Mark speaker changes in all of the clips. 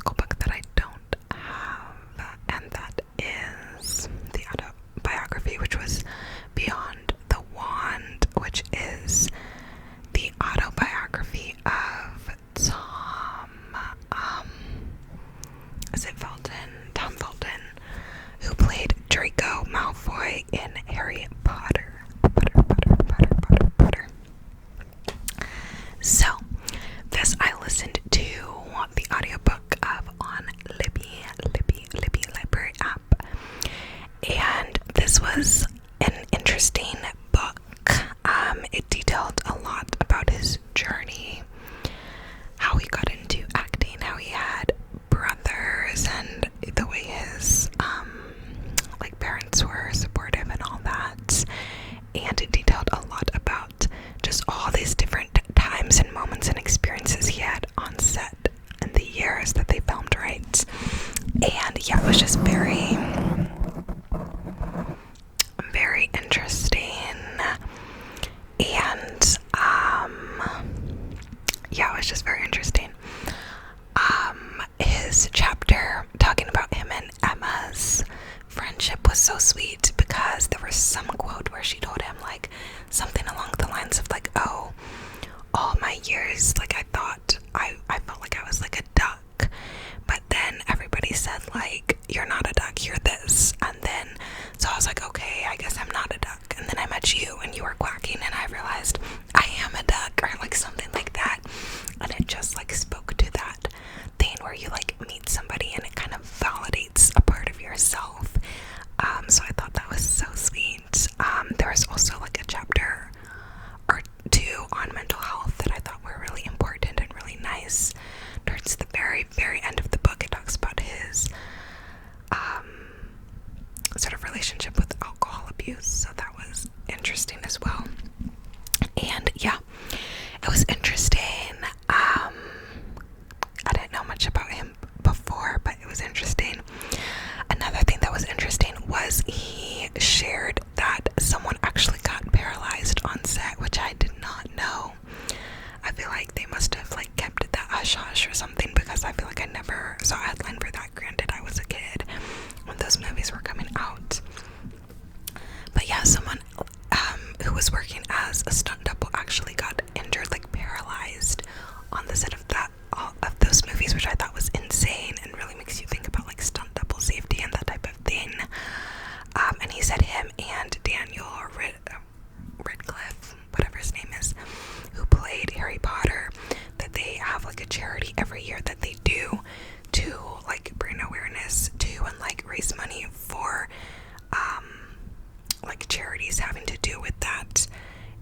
Speaker 1: physical book that I don't have, and that is the autobiography, which was Beyond the Wand, which is the autobiography of Tom Felton, who played Draco Malfoy in Harry Potter. So, this I listened to the audiobook of on Libby Library app, and this was an interesting book. It detailed a lot about his journey, how he got into acting, how he had brothers, and the way his parents were supportive and all that. And it detailed a lot about just all these different times and moments and experiences he had on set and the years that they filmed, right? And yeah, it was just very, very interesting. And yeah, it was just very interesting. His chapter talking about him and Emma's friendship was so sweet, because there was some quote where she told him like something along the lines of like, oh, all my years, like I thought I felt like I was like a duck, but then everybody said like, you're not a duck, you're this. And then so I was like, okay, I guess I'm not a duck. And then I met you and you were quacking and I realized I am a duck, or like something like that. And it just like spoke to that thing where you like meet somebody and it kind of validates a part of yourself. So I thought that was so sweet. There was also like a chapter or two on mental health that I thought were really important and really nice. Towards the very, very end of the book, it talks about his sort of relationship with alcohol abuse. So that was interesting as well. And yeah, it was interesting. I didn't know much about him before, but it was interesting. Another thing that was interesting was he shared that someone actually got paralyzed on set, which I did not know. I feel like they must have like kept that hush-hush or something, because I feel like I never saw a headline for that. Granted, I was a kid when those movies were coming out. But yeah, someone who was working as a stunt double actually got injured, like paralyzed on the set of those movies, which I thought was insane and really makes you think about like stunt double safety and that type of thing. And he said him and Daniel Radcliffe, whatever his name is, who played Harry Potter, that they have like a charity every year that they do to like bring awareness to and like raise money for like charities having to do with that,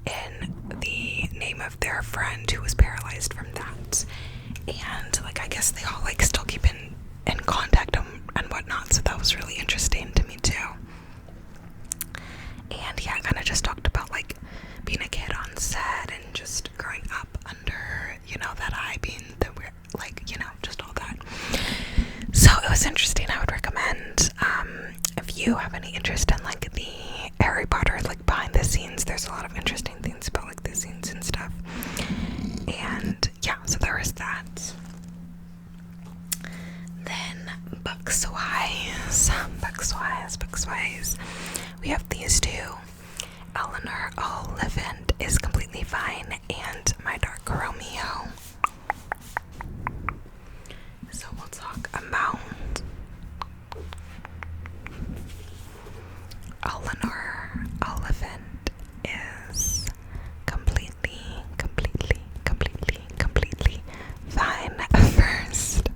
Speaker 1: in the name of their friend who was paralyzed from that. And like I guess they all like still keep in contact and whatnot, so that was really interesting to me too. And yeah, I kind of just talked about like being a kid on set and just growing up under, you know, that eye being the weird, like, you know, just all that. So it was interesting. I would recommend, if you have any interest in like the Harry Potter like behind the scenes, there's a lot of interesting things about like the scenes and stuff. And yeah, so there was that. Then books wise, we have these two. Eleanor Oliphant is Completely Fine, and My Dark Romeo. So we'll talk about Eleanor Oliphant is completely fine. First.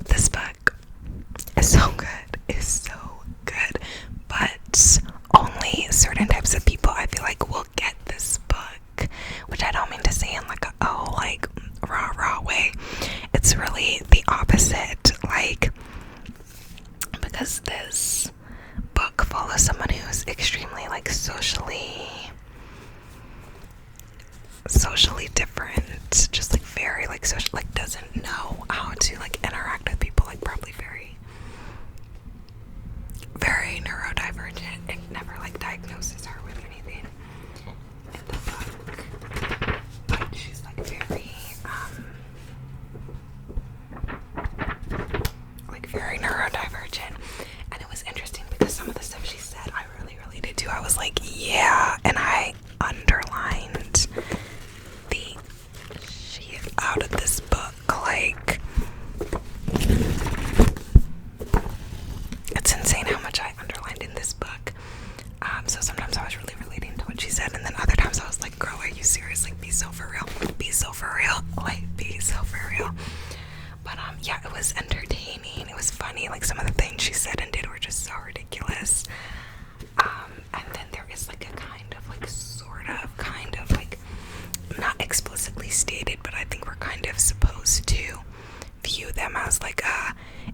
Speaker 1: This book is so good, but only certain types of people I feel like will get this book, which I don't mean to say in like a rah way. It's really the opposite, like, because this book follows someone who's extremely like socially different, just like very like social, like doesn't know how to like interact with people, like probably very neurodivergent. It never like diagnoses her with anything in the book, but she's like very out of this book. Like, it's insane how much I underlined in this book. So sometimes I was really relating to what she said, and then other times I was like, girl, are you serious? Like, be so for real. Be so for real. Like, be so for real. But yeah, it was entertaining. It was funny. Like, some of the things she said and did were just so ridiculous. And then there is like a kind of like not explicitly stated, but I think we're kind of supposed to view them as like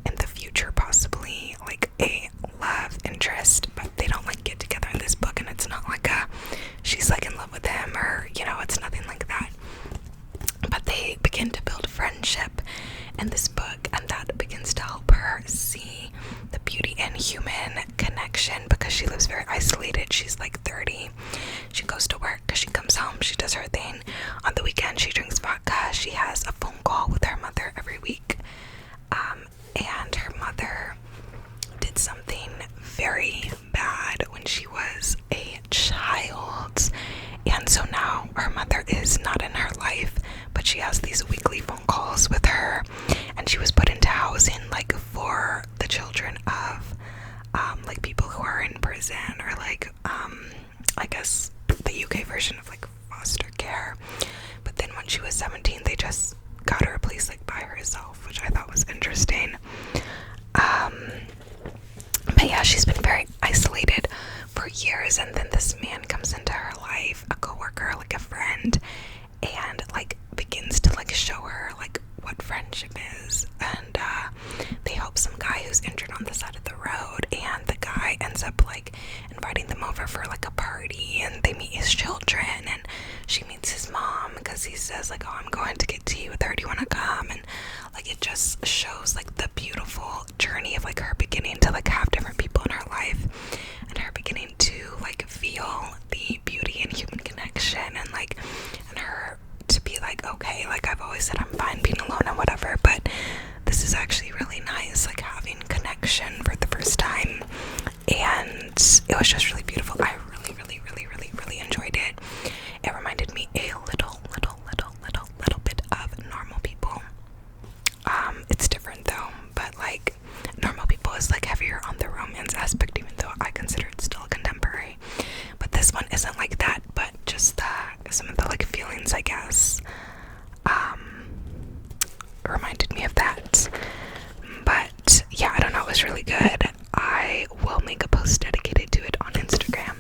Speaker 1: in the future possibly like a love interest, but they don't like get together in this book, and it's not like she's like in love with him, or it's nothing like that. But they begin to build friendship in this book, and that begins to help her see the beauty in human connection, because she lives very isolated. She's like 30. She goes to work, she comes home, she does her thing. On the weekend, she drinks vodka. She has a phone call with her mother every week. And her mother did something very bad when she was a child. And so now her mother is not in her life, but she has these weekly phone calls with her. And she was put into housing like for the children of like people who are in prison, or like I guess the UK version of like foster care. But then when she was 17, they just got her a place like by herself, which I thought was interesting. But yeah, she's been very isolated for years, and then this man comes into her life, a coworker, like a friend, and like begins to like show her like what friendship is. And they help some guy who's injured on the side of the road, and the guy ends up like inviting them over for like a party, and they meet his children, and she meets his mom because he says like, oh, I'm going to get tea with her, do you want to come? And like it just shows like the beautiful journey of like her beginning to like have different people in her life, and her beginning to like feel the beauty in human connection, and like and her to be like, okay, like I've always said I'm fine being alone and whatever, but this is actually really nice, like having connection for the first time. And it was just really beautiful. I really enjoyed it. It reminded me a little bit of Normal People. It's different though, but like Normal People is like heavier on the romance aspect, even though I consider it still contemporary. But this one isn't like that, but just some of the like feelings, I guess, reminded me of that. But yeah, I don't know, it was really good. I will make a post dedicated to it on Instagram,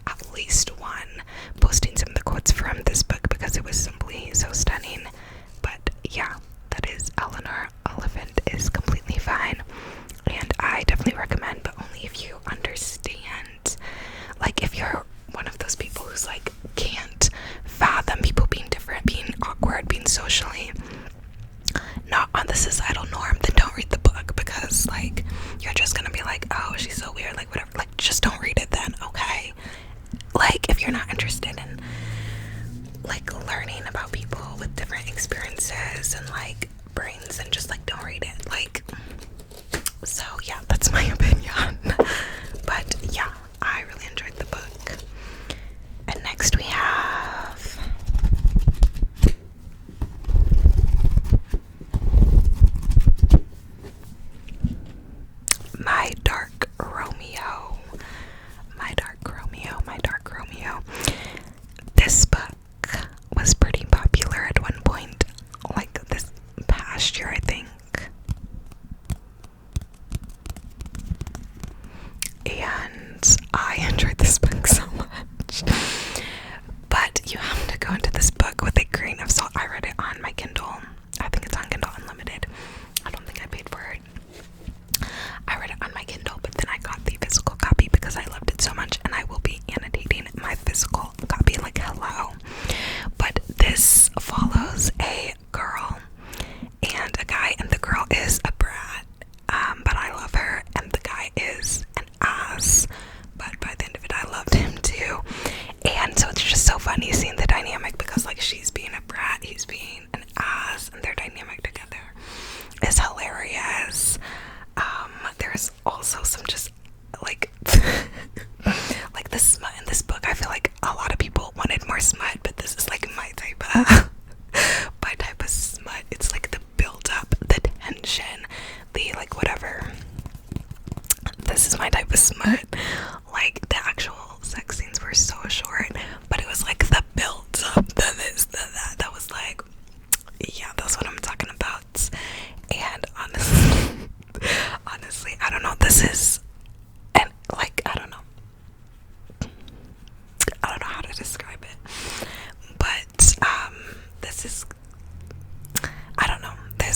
Speaker 1: at least one, posting some of the quotes from this book because it was simply so stunning. But yeah, that is Eleanor. Oliphant is completely fine, and I definitely recommend, but only if you understand. Like if you're one of those people who's like can't fathom people being different, being awkward, being socially not on the societal norm, then don't read the book, because like you're just gonna be like, oh, she's so weird, like whatever. Like just don't read it then, okay? Like if you're not interested in like learning about people with different experiences and like brains, and just like don't read it. Like, so yeah, that's my opinion. But yeah, I really enjoyed the book. And next we have My Dark Romeo. My Dark Romeo. My Dark Romeo. This book was pretty popular at one point, like this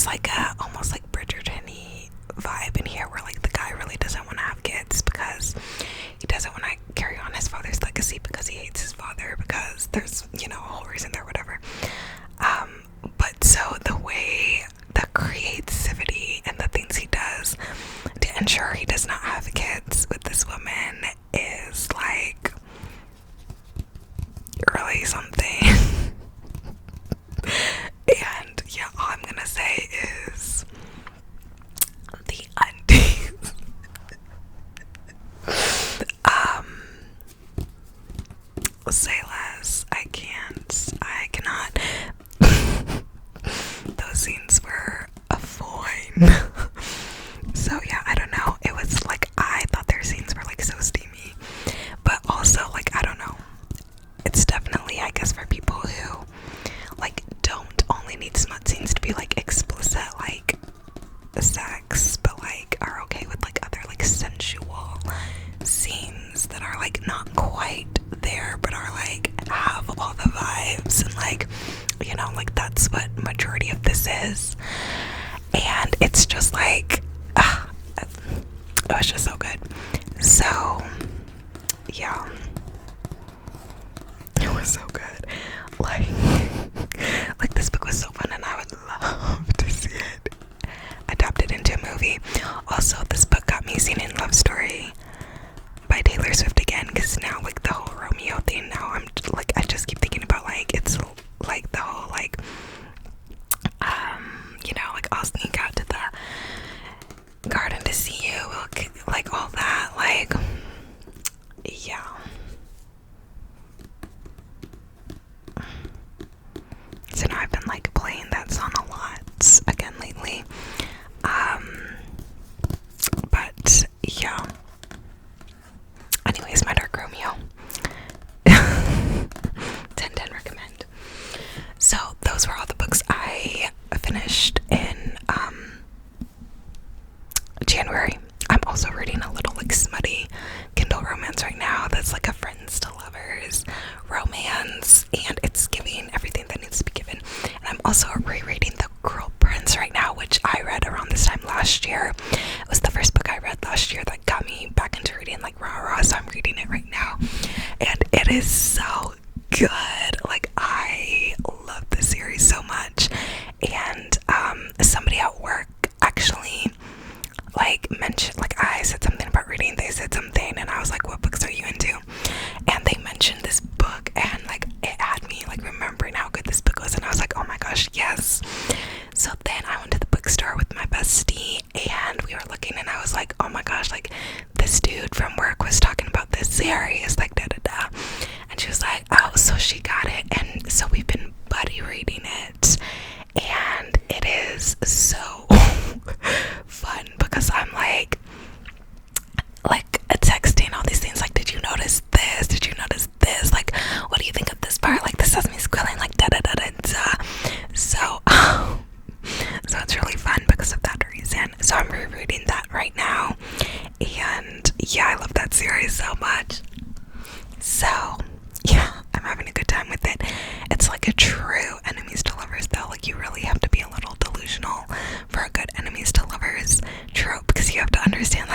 Speaker 1: is like a almost like Bridgerton-y vibe in here, where like the guy really doesn't want to have kids because he doesn't want to carry on his father's legacy, because he hates his father, because there's, you know, a whole reason there, whatever. But so the way, the creativity and the things he does to ensure he does not have kids with this woman is like really something. And yeah, all I'm gonna say is the undies. Say less. I can't. I cannot. Those scenes were a void. So yeah, I don't know. It was like, I thought their scenes were like so steamy, but also like, I don't know. It's definitely, I guess, for people who like don't only need smut scenes to be like explicit like sex, but like are okay with like other like sensual scenes that are like not quite there, but are like have all the vibes, and like, you know, like that's what majority of this is. And it's just like it was just so good. So yeah, it was so good. Like this book was so fun, and I would love to see it adapted into a movie. Also, this book got me singing Love Story by Taylor Swift again, because now like the whole Romeo thing, now I'm like, I just keep thinking about like, it's like the whole like you know, like I'll sneak out to the garden to see you, like all that, like yeah. So now I've been like playing that song a lot again lately. But yeah. Anyways, my Dark Romeo. 10/10 recommend. So those were all the books I finished in January. I'm also reading a little like smutty Kindle romance right now that's like a friends to lovers romance, and it's giving everything that needs to be given. And I'm also rereading The Cruel Prince right now, which I read around this time last year. It was the first book I read last year that got me back into reading like rah, so I'm reading it right now, and it is so good. Like, I love this series so much. And somebody at work actually like mentioned, like I said something about reading, they said something, and I was like, what books are you into? And they mentioned this book, and like it had me like remembering how good this book was, and I was like, oh my gosh, yes. So then I went to the bookstore with my bestie, and we were looking, and I was like, oh my gosh, like this dude from work was talking about this series, like da da da. And she was like, oh, so she got it. And so we've been buddy reading it, and it is so fun, because I'm like texting all these things, like, did you notice this? Did you notice this? Like, what do you think of this part? Like, the sesame squealing, like da da da da da. So it's really fun because of that reason. So I'm rereading that right now, and yeah, I love that series so much. So yeah, I'm having a good time with it. It's like a true enemies to lovers though. Like, you really have to be a little delusional for a good enemies to lovers trope, because you have to understand